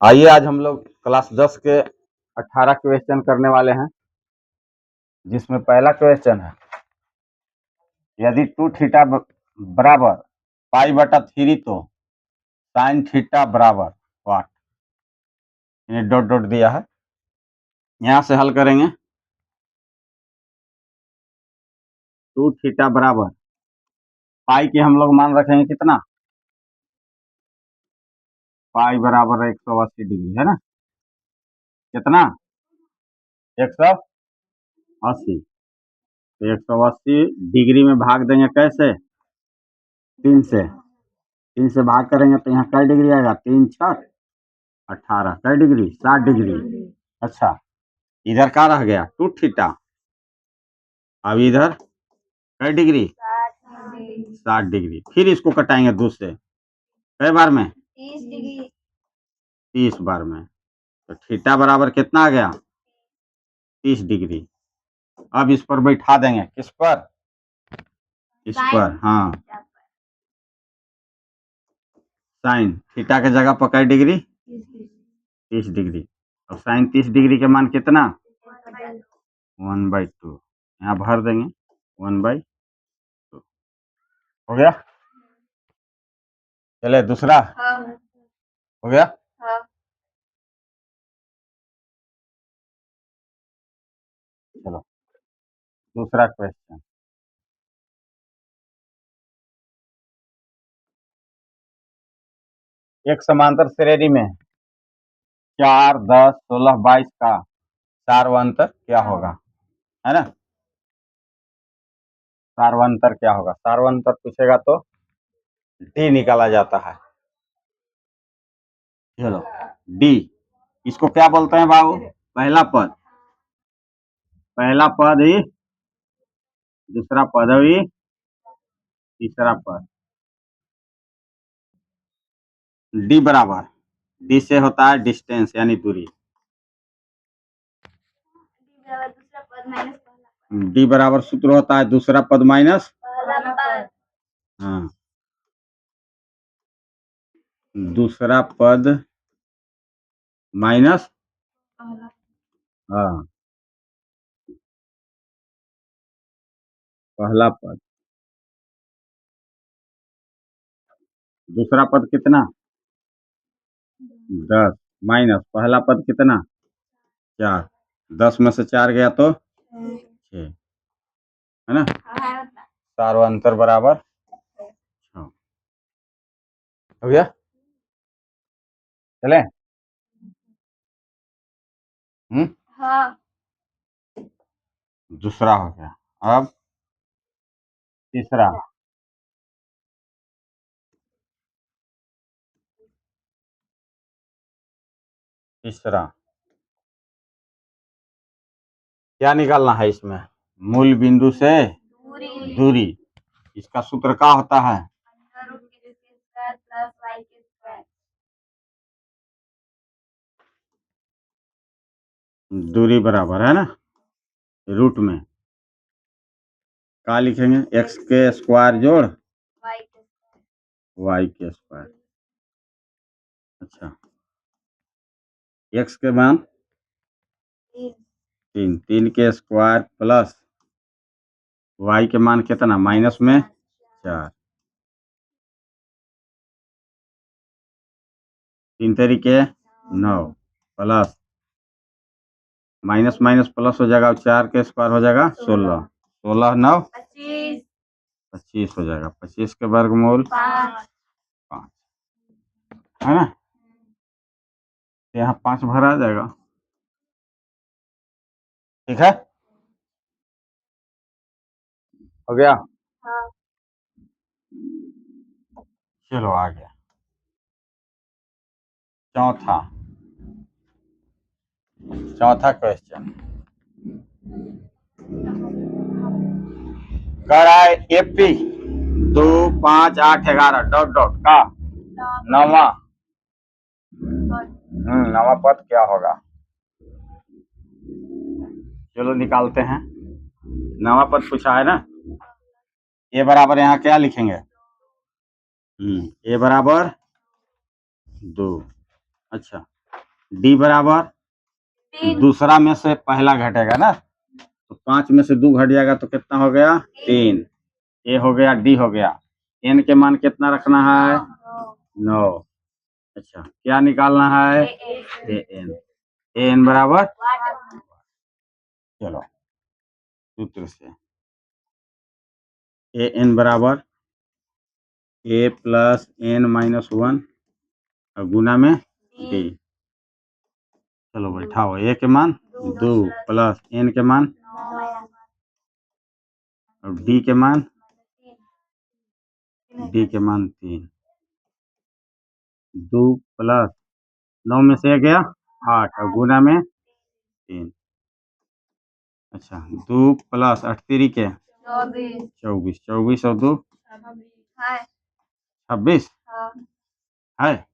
आइए आज हम लोग क्लास 10 के 18 क्वेश्चन करने वाले हैं, जिसमें पहला क्वेश्चन है, यदि 2 थीटा बराबर पाई बटा 3 तो साइन थीटा बराबर वाट। इन्हें डॉट डॉट दिया है, यहां से हल करेंगे। 2 थीटा बराबर पाई की हम लोग मान रखेंगे कितना, पाई बराबर 180 डिग्री है ना, कितना 180, तो 180 डिग्री में भाग देंगे कैसे, 3 से, 3 से भाग करेंगे तो यहाँ कई डिग्री आएगा, 3 6 18, कई डिग्री 60 डिग्री। अच्छा, इधर क्या रह गया 2 थीटा, अब इधर कई डिग्री 60 डिग्री। फिर इसको कटाएंगे 2 से, कई बार में 30 बार में, तो थीटा बराबर कितना आ गया 30 डिग्री। अब इस पर बैठा देंगे, किस पर, इस पर, हाँ, साइन थीटा के जगह पर कई डिग्री 30 डिग्री। अब साइन 30 डिग्री के मान कितना 1/2, यहाँ भर देंगे 1/2। हो गया, चले दूसरा, हो गया। चलो दूसरा क्वेश्चन, एक समांतर श्रेणी में 4 10 16 22 का सार्वंतर क्या होगा, है ना। सार्वंतर क्या होगा, सार्वंतर पूछेगा तो डी निकाला जाता है। चलो डी, इसको क्या बोलते हैं बाबू, पहला पद, पहला पद ही, दूसरा पद ही, तीसरा पद। डी बराबर, डी से होता है डिस्टेंस यानी दूरी, डी बराबर सूत्र होता है दूसरा पद माइनस, हाँ, दूसरा पद माइनस, हाँ, पहला पद, दूसरा पद कितना 10 माइनस पहला पद कितना 4, 10 में से 4 गया तो 6, है ना। सार्वंतर बराबर 6, हो गया। चले हाँ, दूसरा हो गया। अब तीसरा, तीसरा क्या निकालना है इसमें, मूल बिंदु से दूरी, इसका सूत्र क्या होता है, दूरी बराबर है ना, रूट में क्या लिखेंगे, एक्स के स्क्वायर जोड़ वाई के स्क्वायर। अच्छा, एक्स के मान 3, 3 के स्क्वायर प्लस वाई के मान कितना माइनस में 4, 3 तरीके 9 प्लस माइनस माइनस प्लस हो जाएगा, 4 के स्क्वायर हो जाएगा 16, 16 9 25 हो जाएगा, 25 के वर्गमूल 5, है ना, यहाँ 5 भरा आ जाएगा, ठीक है, हो गया। चलो आ गया चौथा, चौथा क्वेश्चन कह रहा है एपी 2 5 8 11 डॉट डॉट का नवा, नवा पद क्या होगा। चलो निकालते हैं, नवा पद पूछा है ना, ए बराबर यहाँ क्या लिखेंगे, ए बराबर 2, अच्छा, डी बराबर दूसरा में से पहला घटेगा ना, तो 5 में से 2 घट जाएगा तो कितना हो गया 3। ए हो गया, डी हो गया। एन के मान कितना रखना है 9। अच्छा, क्या निकालना है ए एन। ए एन बराबर, चलो सूत्र से ए एन बराबर ए प्लस एन माइनस 1 और गुना में डी। चलो बैठाओ, ए के मान 2 प्लस एन के मान और डी के मान 3। 2 प्लस 9 में से गया 8 और गुना में 3। अच्छा, 2 प्लस 8 3 के 24, 24 और 2 26 है।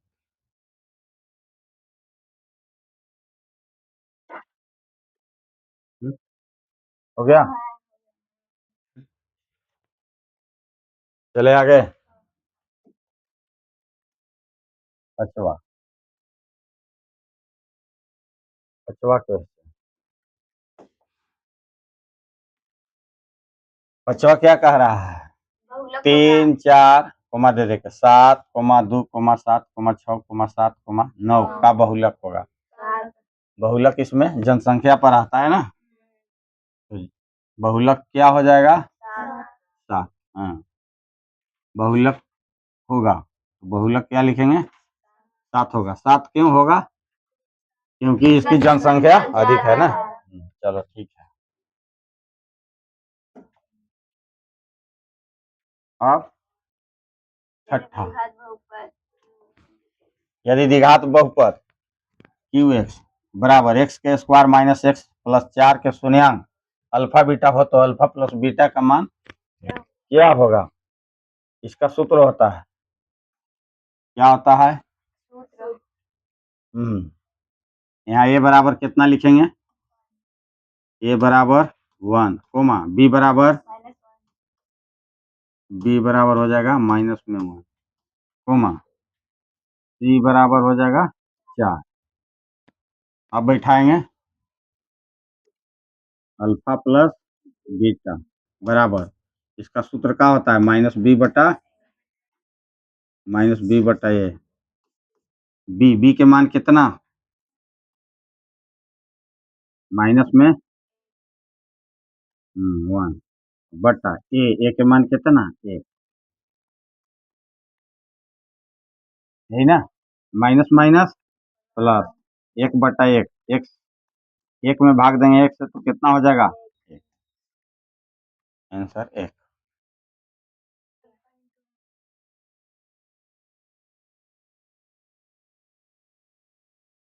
हो गया, चले आगे। पचवा, पचवा के पचवा क्या कह रहा है 3 4 कोमा दे देकर 7 comma 2 comma 7 comma 6 comma 7 comma 9 का बहुलक होगा। बहुलक इसमें जनसंख्या पर आता है ना, तो बहुलक क्या हो जाएगा 7। हाँ, बहुलक होगा तो बहुलक क्या लिखेंगे 7 होगा। 7 क्यों होगा, क्योंकि इसकी जनसंख्या अधिक है ना। चलो ठीक है। अब छठा, यदि द्विघात बहुपद क्यू एक्स बराबर एक्स के स्क्वायर माइनस एक्स प्लस 4 के शून्यांक अल्फा बीटा हो तो अल्फा प्लस बीटा का मान क्या होगा। इसका सूत्र होता है, क्या होता है यहाँ ए बराबर कितना लिखेंगे, ए बराबर 1 कोमा बी बराबर हो जाएगा माइनस में 1 कोमा सी बराबर हो जाएगा 4। अब बैठाएंगे अल्फा प्लस बीटा बराबर, इसका सूत्र क्या होता है माइनस बी बटा ए। बी के मान कितना माइनस में 1 बटा ए के मान कितना 1, यही ना, माइनस माइनस प्लस 1 बटा 1, एक में भाग देंगे 1 से तो कितना हो जाएगा 1। आंसर 1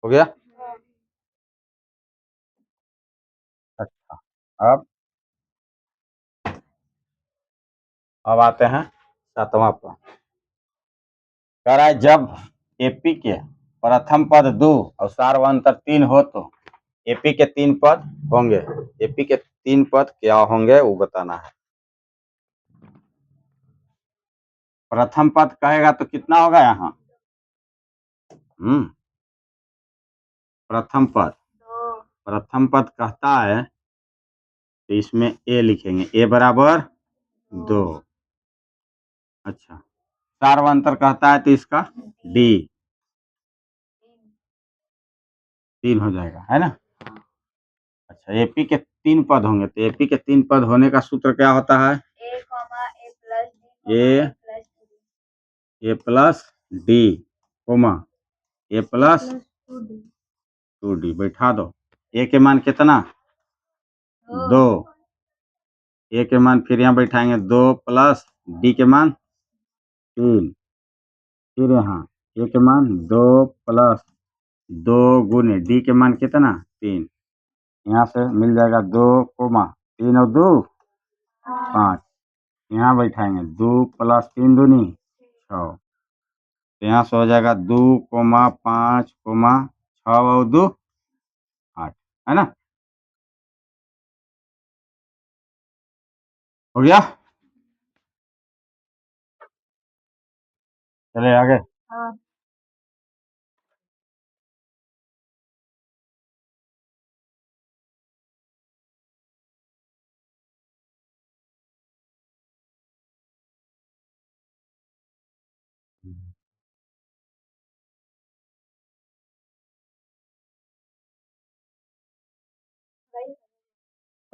हो गया। अच्छा, अब आते हैं 7वां पर। कह रहा है जब एपी के प्रथम पद 2 और सार्वंतर 3 हो तो एपी के 3 पद होंगे। एपी के 3 पद क्या होंगे वो बताना है। प्रथम पद कहेगा तो कितना होगा यहाँ प्रथम पद कहता है तो इसमें ए लिखेंगे, ए बराबर 2। अच्छा, सार्वंतर कहता है तो इसका डी 3 हो जाएगा, है ना। अच्छा, एपी के 3 पद होंगे तो एपी के 3 पद होने का सूत्र क्या होता है ए प्लस डी कोमा ए प्लस 2डी। बैठा दो, ए के मान कितना 2, ए के मान फिर यहाँ बैठाएंगे 2 प्लस डी के मान 3, फिर यहाँ ए के मान 2 प्लस 2 गुने डी के मान कितना 3। यहाँ से मिल जाएगा 2 कोमा 3 और 2 5। यहाँ बैठाएंगे 2 प्लस 3 दूनी 6, तो यहाँ से हो जाएगा 2 कोमा 5 कोमा 6 और 2 8, है ना। हो गया, चले आगे।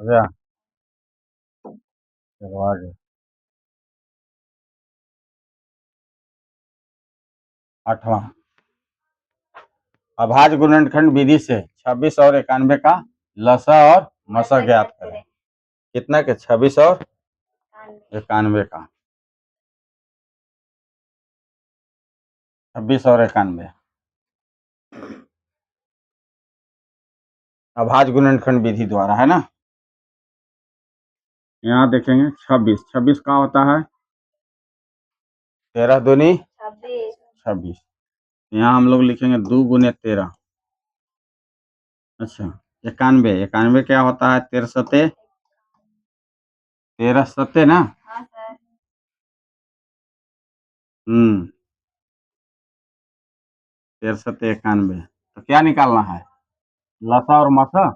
हो गया। चलो आगे। 8वां, अभाज्य गुणनखंड विधि से 26 और 91 का लसा और मसा ज्ञात करें। कितना के? 26 और 91 का। 26 और 91 अभाज्य गुणनखंड विधि द्वारा, है ना। यहाँ देखेंगे 26, 26 का होता है 13 दूनी 26। यहाँ हम लोग लिखेंगे 2 गुने 13। अच्छा, 91, 91 क्या होता है? 13 सते 13 सते ना। 13 सते 91। तो क्या निकालना है? लसा और मसा।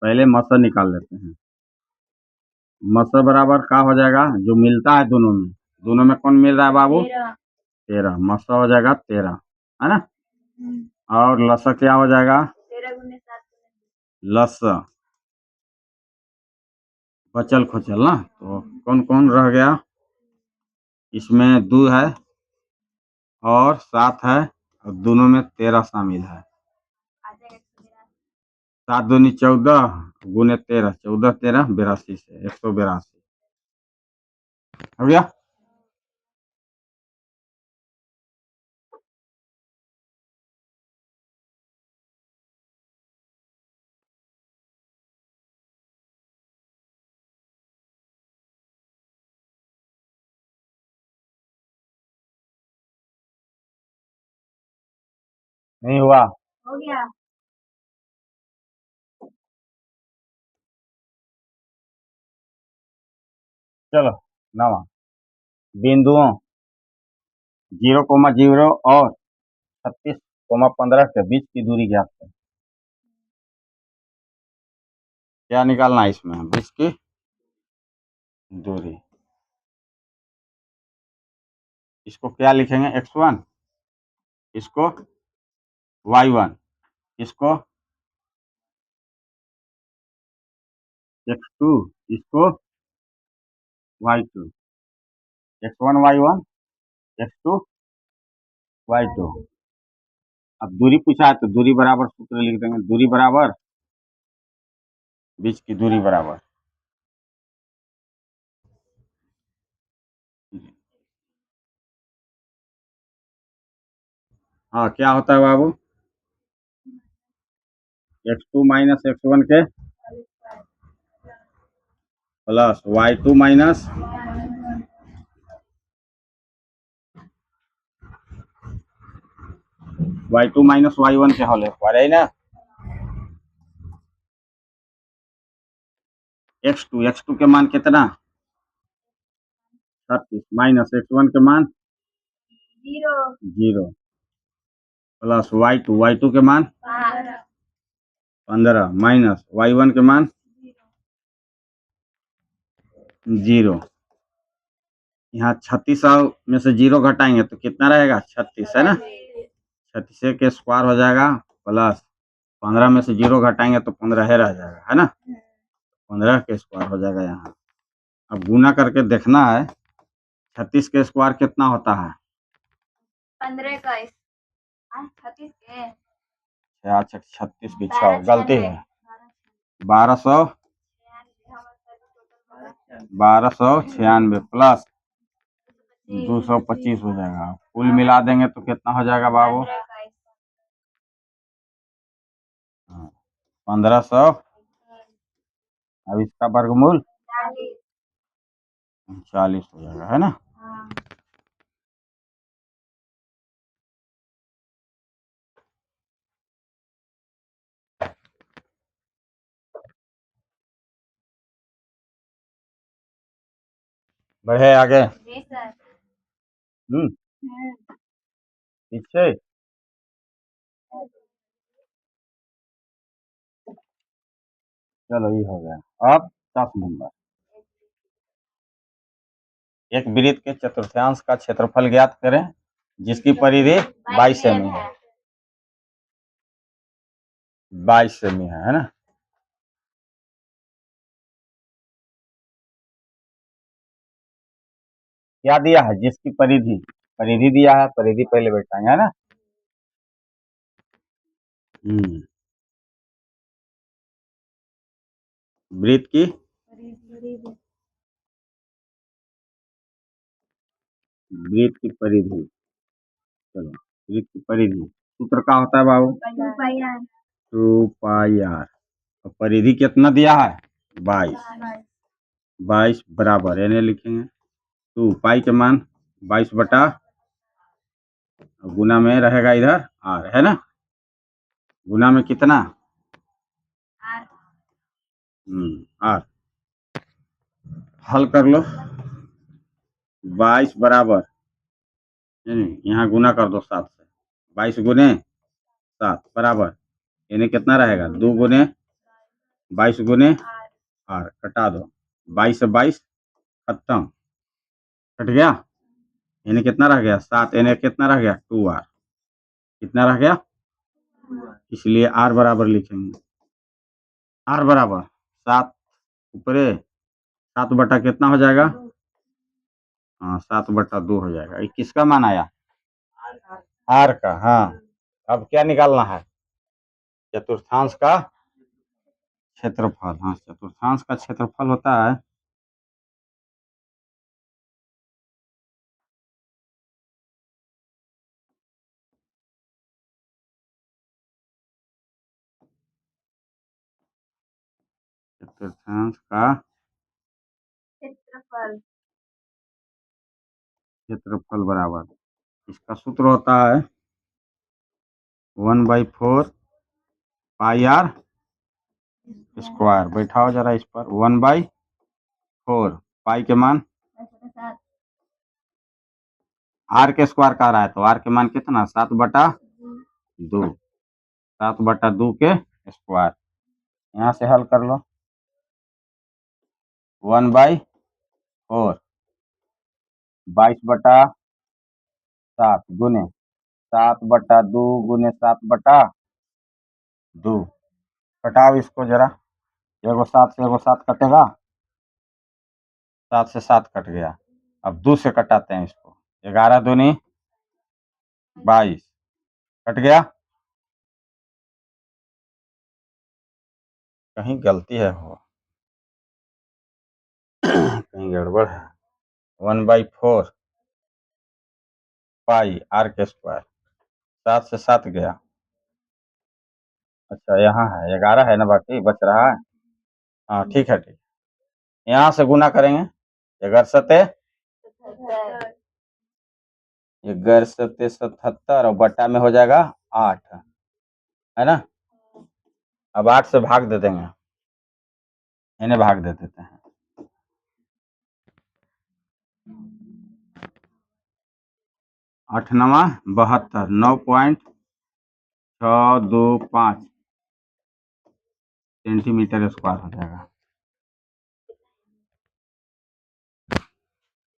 पहले मसा निकाल लेते हैं। मसा बराबर का हो जाएगा? जो मिलता है दोनों में कौन मिल रहा है बाबू? 13। मसा हो जाएगा 13, है ना। और लसा क्या हो जाएगा? लसा बचल खोचल ना। तो कौन कौन रह गया? इसमें 2 है और 7 है और दोनों में 13 शामिल है। 7 दूनी 14 गुने 13, 14 13 82 से 182 हो गया। नहीं हुआ? हो गया। चलो 9वां, बिंदुओं 0,0 और 36,15 के बीच की दूरी ज्ञात करें। क्या निकालना है इसमें? बीच की दूरी। इसको क्या लिखेंगे? x1, इसको y1, इसको x2, इसको y2। x1 y1, x2 y2। अब दूरी पूछा है तो दूरी बराबर सूत्र लिख देंगे। दूरी बराबर बीच की दूरी बराबर। हाँ, क्या होता है बाबू? x2 माइनस x1 के plus y2 minus y2 minus y1 के होल स्क्वायर, है ना। x2 के मान कितना? 36 माइनस x1 के मान 0 प्लस y2 के मान 15 माइनस y1 के मान 0। यहाँ 36 में से 0 घटाएंगे तो कितना रहेगा? 36, है ना। 36 के स्क्वायर हो जाएगा प्लस 15 में से 0 घटाएंगे तो 15 है रह जाएगा, है ना। 15 के स्क्वायर हो जाएगा यहाँ। अब गुना करके देखना है 36 के स्क्वायर कितना होता है? 15 का 36 के। अच्छा, 36 बिछाओ, गलती है। 1296 प्लस 225 हो जाएगा। कुल मिला देंगे तो कितना हो जाएगा बाबू? 1500। अब इसका वर्गमूल 40 हो जाएगा, है ना। बढ़े आगे। पीछे चलो ये हो गया। अब 10 नंबर एक वृत्त के चतुर्थांश का क्षेत्रफल ज्ञात करें जिसकी परिधि 22 सेमी है। 22 सेमी है ना। क्या दिया है? जिसकी परिधि, परिधि दिया है, परिधि पहले बैठाएंगे है ना। वृत्त की वृत्त की परिधि, चलो वृत्त की परिधि सूत्र क्या होता है बाबू? 2 पाई आर। और परिधि कितना दिया है? 22। 22 बराबर यानी लिखेंगे 2 पाई के मान 22 बटा, गुना में रहेगा इधर आर है ना। गुना में कितना? आर। हल कर लो। 22 बराबर, यहाँ गुना कर दो 7 से। 22 गुने 7 बराबर यानी कितना रहेगा? 2 गुने 22 गुने आर, कटा दो। 22 से 22 खत्म, कट गया। यानी कितना रह गया? 7। यानी कितना रह गया? 2 आर। कितना रह गया? इसलिए आर बराबर लिखेंगे। आर बराबर 7 ऊपरे 7 बटा कितना हो जाएगा? हाँ 7/2 हो जाएगा। ये किसका मान आया? आर का। हाँ अब क्या निकालना है? चतुर्थांश का क्षेत्रफल। हाँ चतुर्थांश का क्षेत्रफल होता है चतुर्थांश का क्षेत्रफल बराबर, इसका सूत्र होता है 1/4 पाई आर स्क्वायर। बैठाओ जरा इस पर। 1/4 पाई के मान आर के स्क्वायर का रहा है तो आर के मान कितना? 7/2। 7/2 के स्क्वायर। यहाँ से हल कर लो। 1/4 22/7 गुने 7/2 गुने 7/2। घटाओ इसको जरा। एगो 7 से एगो 7 कटेगा, 7 से 7 कट गया। अब 2 से कटाते हैं इसको। 11 दूनी 22 कट गया। कहीं गलती है हो, कहीं गड़बड़ है। 1/4 पाई आर के स्क्वायर, 7 से 7 गया। अच्छा यहाँ है 11 है ना, बाकी बच रहा है। हाँ ठीक है ठीक। यहाँ से गुना करेंगे। 11×7=77 और बट्टा में हो जाएगा 8 है ना। अब 8 से भाग दे देंगे, इन्हें भाग दे देते हैं। 8×9=72, 9.625 सेंटीमीटर स्क्वायर हो जाएगा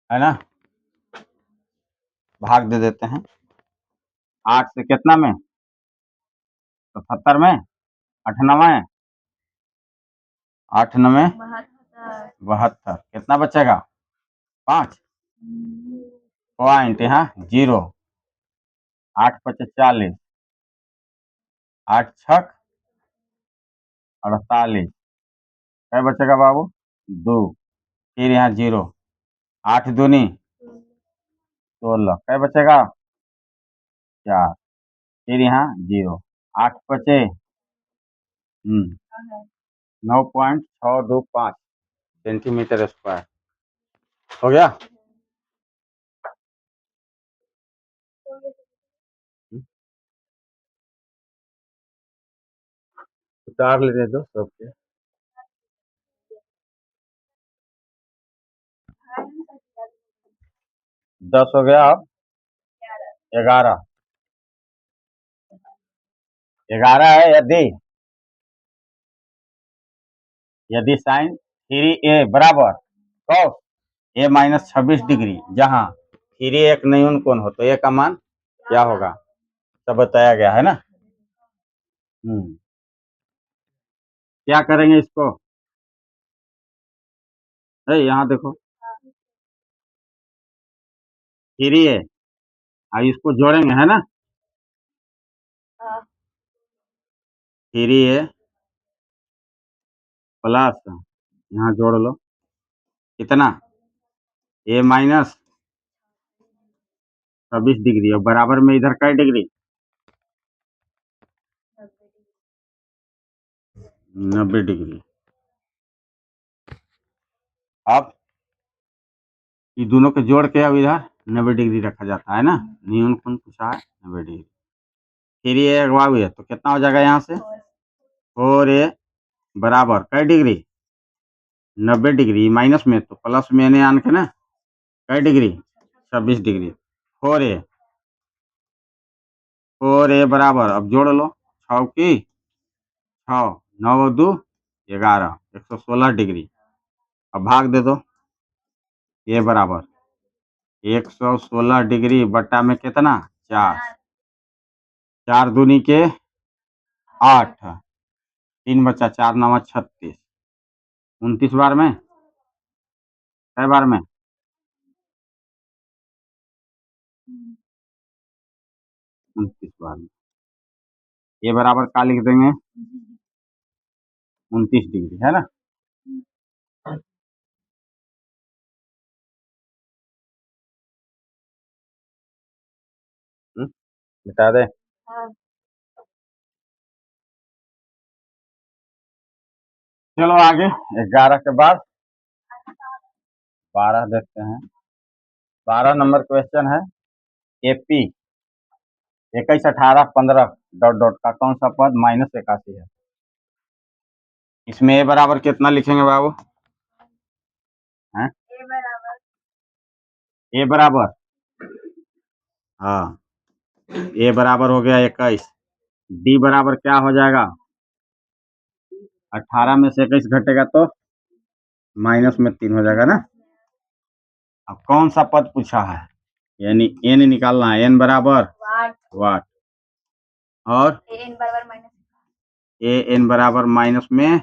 है ना। भाग दे देते हैं 8 से कितना में? 77 में। 8×9=72। कितना बचेगा? 5 पॉइंट यहाँ 0। 8×5=40, 8×6=48। क्या बचेगा बाबू? 2। फिर यहाँ 0। 8 दूनी 16। क्या बचेगा? 4। फिर यहाँ 0। 8 बचे 9.625 सेंटीमीटर स्क्वायर हो गया। उतार लेने दो सबके। 10 हो गया। अब 11। 11 है यदि साइन 3a बराबर cos ए माइनस 26 डिग्री, जहाँ 3 एक न्यून कोण हो तो ए का मान क्या होगा, सब बताया गया है ना। क्या करेंगे इसको, यहाँ देखो 3 है, इसको जोड़ेंगे है ना, 3 है प्लस, यहाँ जोड़ लो कितना, ए माइनस 26 डिग्री और बराबर में इधर कई डिग्री, 90 डिग्री। अब ये दोनों के जोड़ के अब इधर 90 डिग्री रखा जाता है ना, न्यून कोण पूछा है 90 डिग्री। 3 ए वाव है तो कितना हो जाएगा यहाँ से 4 ए बराबर कई डिग्री 90 डिग्री, माइनस में तो प्लस में ने आन के ना कई डिग्री 26 डिग्री। 4 ए बराबर, अब जोड़ लो 6 की 6 9 2 11 116 डिग्री। अब भाग दे दो, ये बराबर 116 डिग्री बट्टा में कितना 4, 4 दूनी के 8, 3 बचा 4 9 36, 29 बार में, कई बार में 29 बार में। ये बराबर क्या लिख देंगे 29 डिग्री है ना। बता दे, चलो आगे 11 के बाद 12 देखते हैं। 12 नंबर क्वेश्चन है, एपी 21 18 15 डॉट डॉट का कौन सा पद -81 है। इसमें ए बराबर कितना लिखेंगे बाबू, हैं ए बराबर, हाँ ए बराबर हो गया 21, डी बराबर क्या हो जाएगा 18 में से 21 घटेगा तो -3 हो जाएगा ना। अब कौन सा पद पूछा है, यानी एन निकालना है, एन बराबर वाट और ए एन बराबर माइनस में,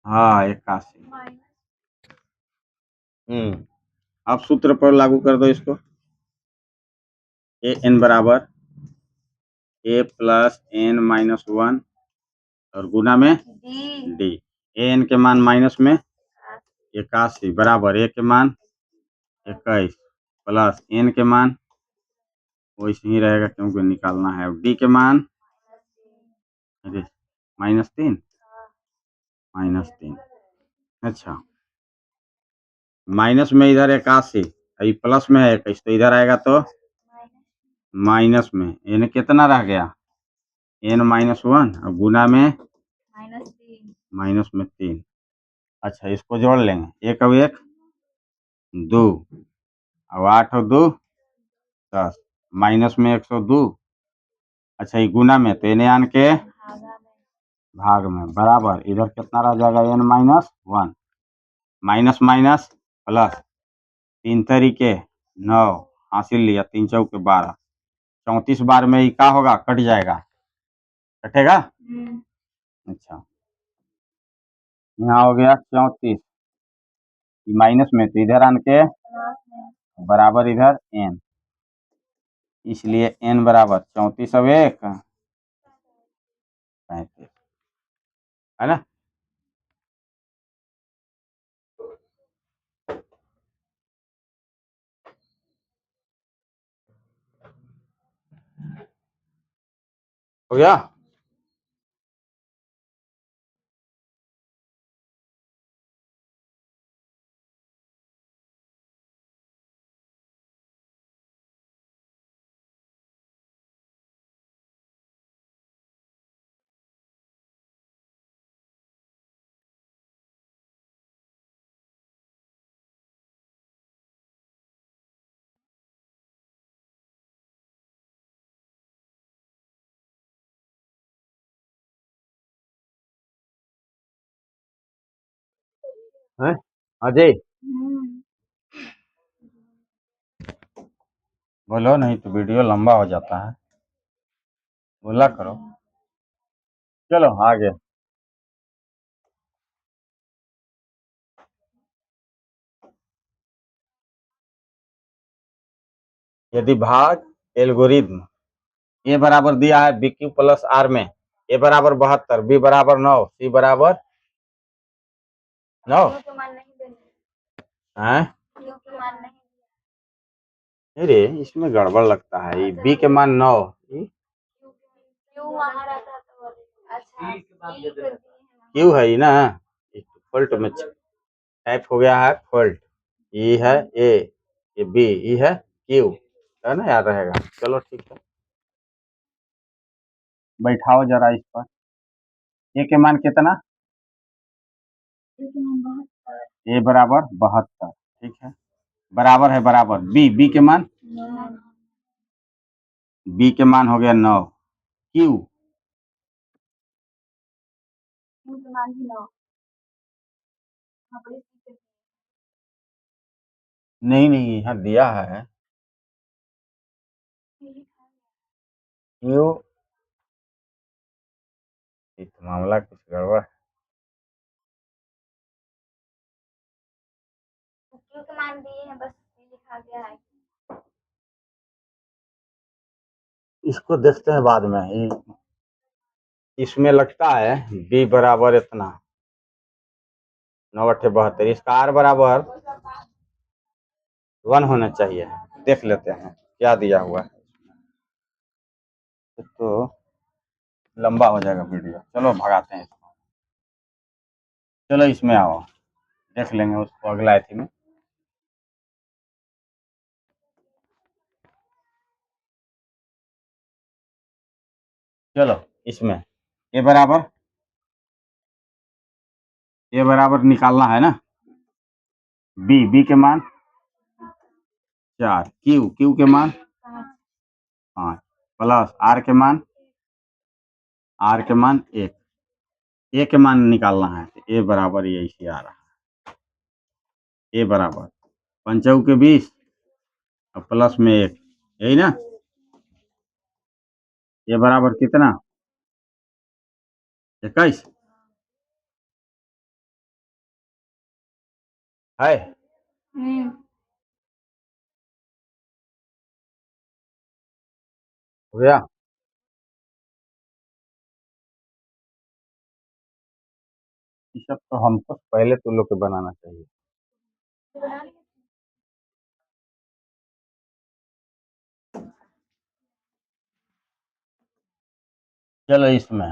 हाँ 81। अब सूत्र पर लागू कर दो इसको, ए एन बराबर ए प्लस एन माइनस 1 और गुना में डी, ए एन के मान माइनस में 81 बराबर ए के मान 21 प्लस एन के मान वैसे ही रहेगा क्योंकि निकालना है, डी के मान -3, -3। अच्छा, माइनस में इधर 81, प्लस में है 21 तो इधर आएगा तो माइनस में, एन कितना रह गया एन -1 और गुना में -3। अच्छा, इसको जोड़ लेंगे, एक अब एक 2 अब 8 और 2 10, माइनस में 102। अच्छा, ये गुना में तो एन आन के भाग में बराबर, इधर कितना रह जाएगा n-1, माइनस माइनस प्लस, 3 तरीके 9 हासिल लिया, 3 चौके 12, 34 बार में ये क्या होगा कट जाएगा, कटेगा। अच्छा, यहाँ हो गया 34, माइनस में तो इधर आन के बराबर इधर n, इसलिए n बराबर 34 अब 1 35 है ना। हो गया। है अजय बोलो, नहीं तो वीडियो लंबा हो जाता है, बोला करो। चलो आगे। यदि भाग एल्गोरिथ्म ए बराबर दिया है बी क्यू प्लस आर में, ए बराबर 72, बी बराबर 9, सी बराबर 9 है। अरे इसमें गड़बड़ लगता है, ये बी के मान 9, क्यू है ये ना, फॉल्ट में टाइप हो गया है फॉल्ट। ई है ए, ये बी, ई है क्यू, है ना, याद रहेगा। चलो ठीक है, बैठाओ जरा इस पर। ए के मान कितना, ए बराबर 72, ठीक है, बराबर है बराबर बी, बी के मान, बी के मान हो गया 9, क्यू नहीं नहीं यहाँ दिया है क्यू, तो मामला कुछ गड़बड़ है। क्यू के मान दिए हैं, बस लिखा गया है, इसको देखते हैं बाद में। इसमें लगता है बी बराबर इतना 9 × 72, इसका आर बराबर 1 होना चाहिए। देख लेते हैं क्या दिया हुआ है, तो लंबा हो जाएगा वीडियो। चलो भगाते हैं इसको, चलो इसमें आओ, देख लेंगे उसको अगला एथी में। चलो इसमें ए बराबर निकालना है ना, बी, बी के मान 4, क्यू, क्यू के मान 5, प्लस आर के मान, आर के मान 1, ए के मान निकालना है, तो ए बराबर ये इसी आ रहा है, ए बराबर 5 के 20 और प्लस में 1, यही ना, ए बराबर कितना 21 है। हो गया, ये सब तो हमको पहले तो लोग के बनाना चाहिए। चलो इसमें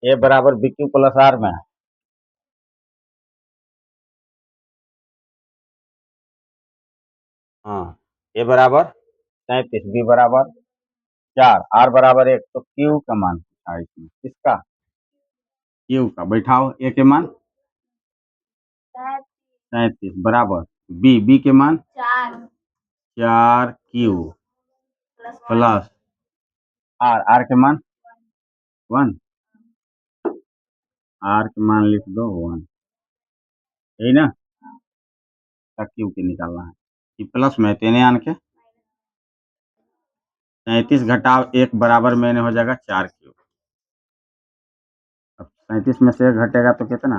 ए बराबर बी क्यू प्लस आर में, हाँ, ए बराबर 37, बी बराबर 4, आर बराबर 1, तो क्यू का मान पूछा इसमें, किसका, क्यू का। बैठाओ, ए के मान 37 बराबर बी, बी के मान 4 क्यू प्लस आर, आर के मान 1, आर के मान लिख दो 1, यही ना, क्यू के निकालना है, कि प्लस में तेने आन के 37 घटाओ 1 बराबर में हो जाएगा 4 क्यू। अब 37 में से 1 घटेगा तो कितना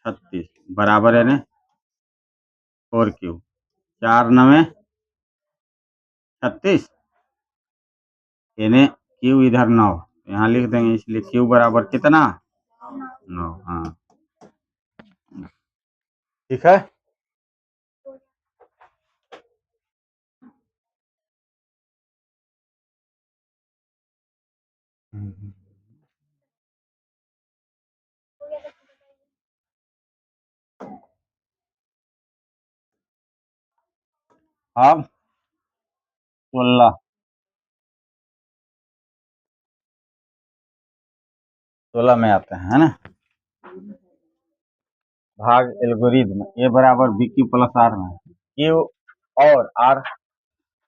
36 बराबर है 4 क्यू, 4 9 36, यानी क्यू इधर 9, यहाँ लिख देंगे, इसलिए क्यू बराबर कितना 9। हाँ ठीक है, अब 16 में आते हैं, है ना, भाग एल्गोरिथ्म ए बराबर बी क्यू प्लस आर में, क्यू और आर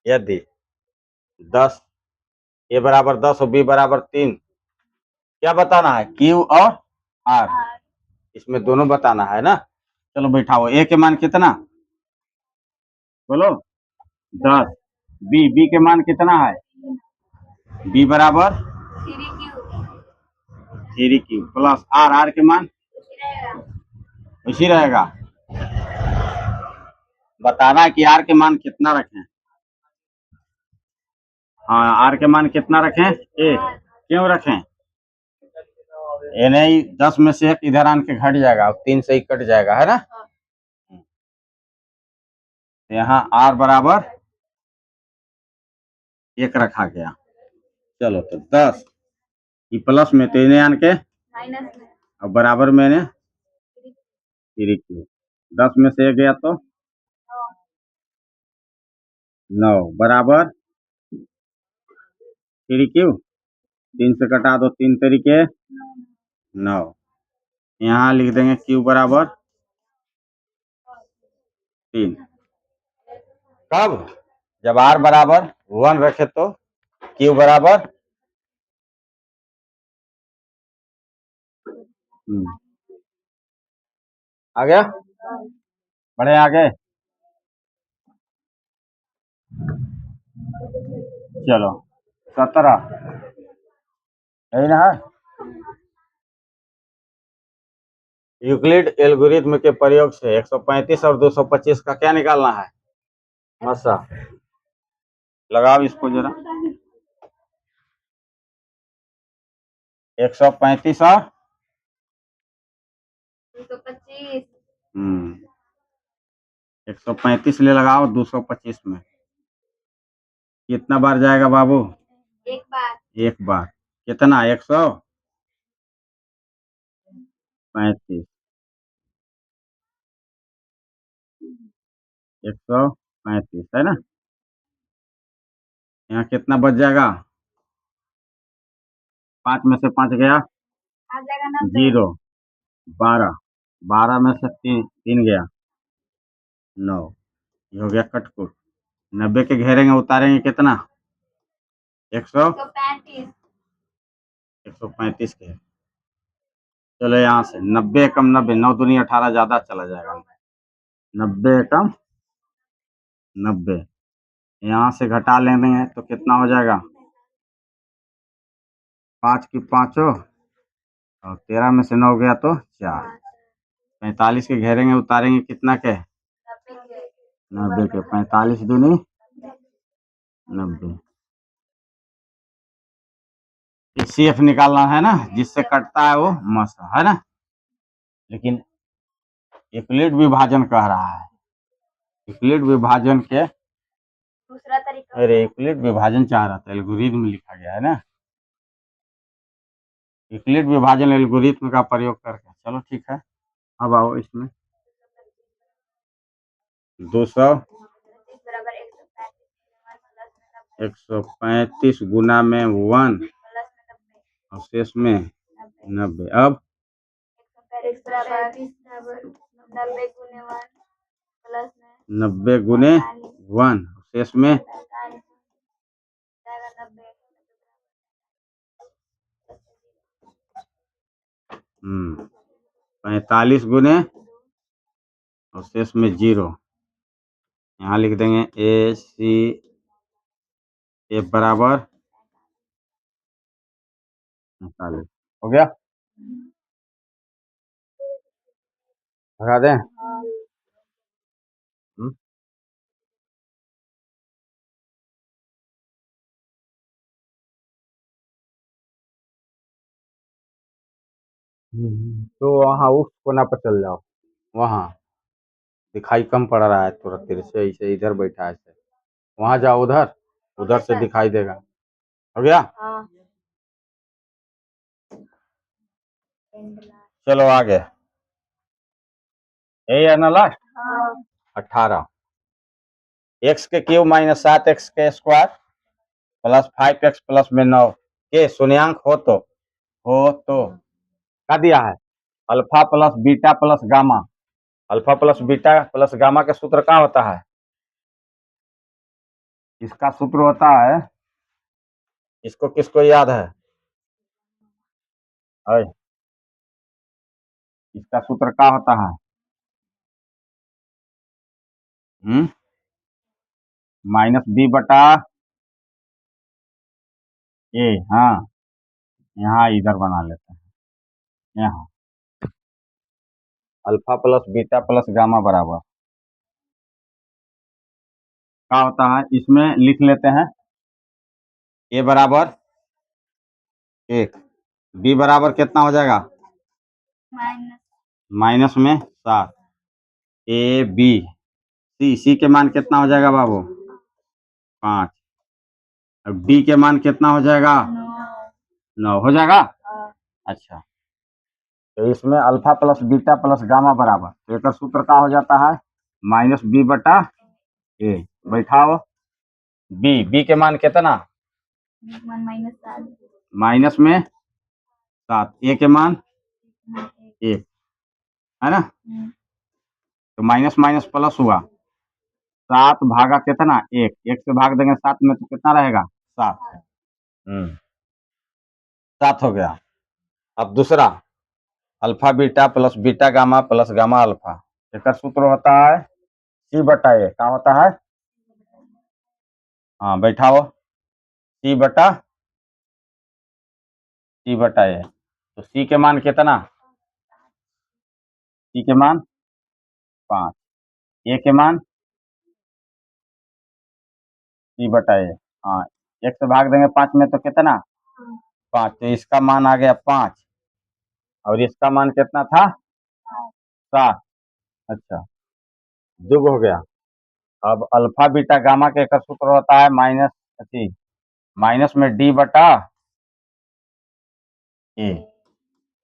यदि 10, ए बराबर 10 और बी बराबर 3, क्या बताना है, क्यू और आर, इसमें दोनों बताना है ना। चलो बैठाओ, ए के मान कितना बोलो 10, बी के मान कितना है, बी बराबर 3 क्यू प्लस आर के मान इसी रहेगा। बताना है कि आर के मान कितना रखें। हाँ, आर के मान कितना रखें, ए क्यों रखें, ये नहीं 10 में से एक इधर आन के घट जाएगा, 3 से ही कट जाएगा है ना। यहाँ आर बराबर 1 रखा गया। चलो तो 10 प्लस में तो इन्हें आन के और बराबर में 3 क्यू, 10 में से 1 गया तो 9 बराबर 3 क्यू, 3 से कटा दो, 3 तरीके 9। यहाँ लिख देंगे क्यू बराबर 3। कब, जब आर बराबर 1 रखे तो क्यू बराबर आ गया, बढ़े आगे। चलो 17 यही ना है। यूक्लिड एल्गोरिथ्म के प्रयोग से 135 और 225 का क्या निकालना है, मसा। लगाओ इसको जरा, 135 और 225। 135 ले लगाओ 225 में कितना बार जाएगा बाबू, एक बार कितना 135, 135 है ना। यहाँ कितना बच जाएगा, 5 में से 5 गया 0, 12, 12 में से 3 गया 9, ये हो गया कटकुट। 90 के घेरेंगे उतारेंगे कितना, 135 के। चलो यहाँ से 90 कम 90, 9 दूनी 18, ज्यादा चला जाएगा। 90 कम 90, यहाँ से घटा लेंगे तो कितना हो जाएगा, 5 की 5 और 13 में से 9 गया तो 4, 45 के घेरेंगे उतारेंगे कितना के, 90 के, 45 दूनी 90। CF निकालना है ना, जिससे कटता है वो मस है ना। लेकिन यूक्लिड विभाजन कह रहा है, यूक्लिड विभाजन के दूसरा तरीका, अरे यूक्लिड विभाजन चाह रहा था, एल्गोरिथम में लिखा गया है ना, यूक्लिड विभाजन एल्गोरिथम का प्रयोग करके। चलो ठीक है, अब आओ इसमें 135 गुना में 1 और शेष में 90। अब 90 गुने 1 शेष में 45 गुने और शेष में 0। यहाँ लिख देंगे ACF बराबर 45। हो गया, भगा दें। तो वहाँ उस कोना पर चल जाओ, वहाँ दिखाई कम पड़ रहा है थोड़ा तेरे से, ऐसे इधर बैठा है, वहाँ जाओ, उधर उधर से दिखाई देगा। हो गया, चलो आगे, यही है ना लास्ट। 18 x के क्यूब माइनस 7x के स्क्वायर प्लस 5x प्लस में 9 के शून्यांक हो तो क्या दिया है, alpha plus beta plus gamma. Alpha plus beta plus gamma का सूत्र क्या होता है, इसका सूत्र होता है, इसको किसको याद है, है। इसका सूत्र क्या होता है? माइनस बी बटा ए। हाँ, यहाँ इधर बना लेते हैं। यहाँ alpha plus beta plus gamma बराबर क्या होता है? इसमें लिख लेते हैं ए बराबर 1, बी बराबर कितना हो जाएगा? माइनस में 7, ए बी सी के मान कितना हो जाएगा बाबू? 5। अब डी के मान कितना हो जाएगा? 9 हो जाएगा। अच्छा, तो इसमें alpha plus beta plus gamma बराबर, तो एक सूत्र का हो जाता है माइनस बी बटा ए। बैठाओ, बी के मान कितना? माइनस में 7, ए के मान 1 है ना। तो माइनस माइनस प्लस हुआ, 7 भागा कितना? 1, 1 से भाग देंगे 7 में तो कितना रहेगा? 7। 7 हो गया। अब दूसरा, alpha beta gamma plus gamma alpha, इसका सूत्र होता है सी बटा ए। क्या होता है? हाँ, बैठाओ, सी बटा ए। तो सी के मान कितना? सी के मान 5, ए के मान सी बटा ए। हाँ, 1 से भाग देंगे 5 में तो कितना? 5। तो इसका मान आ गया 5 और इसका मान कितना था? 7। अच्छा, दुग हो गया। अब अल्फा बीटा गामा के एक सूत्र होता है माइनस में डी बटा ए।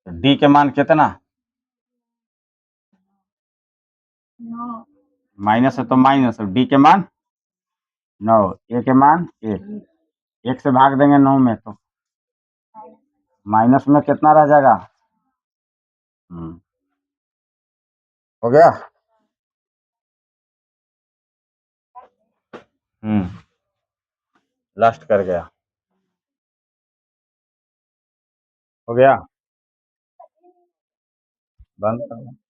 तो डी के मान कितना? माइनस है तो माइनस, डी के मान 9, ए के मान 1, 1 से भाग देंगे 9 में तो माइनस में कितना रह जाएगा? हो गया। लास्ट कर गया। हो गया, बंद कर।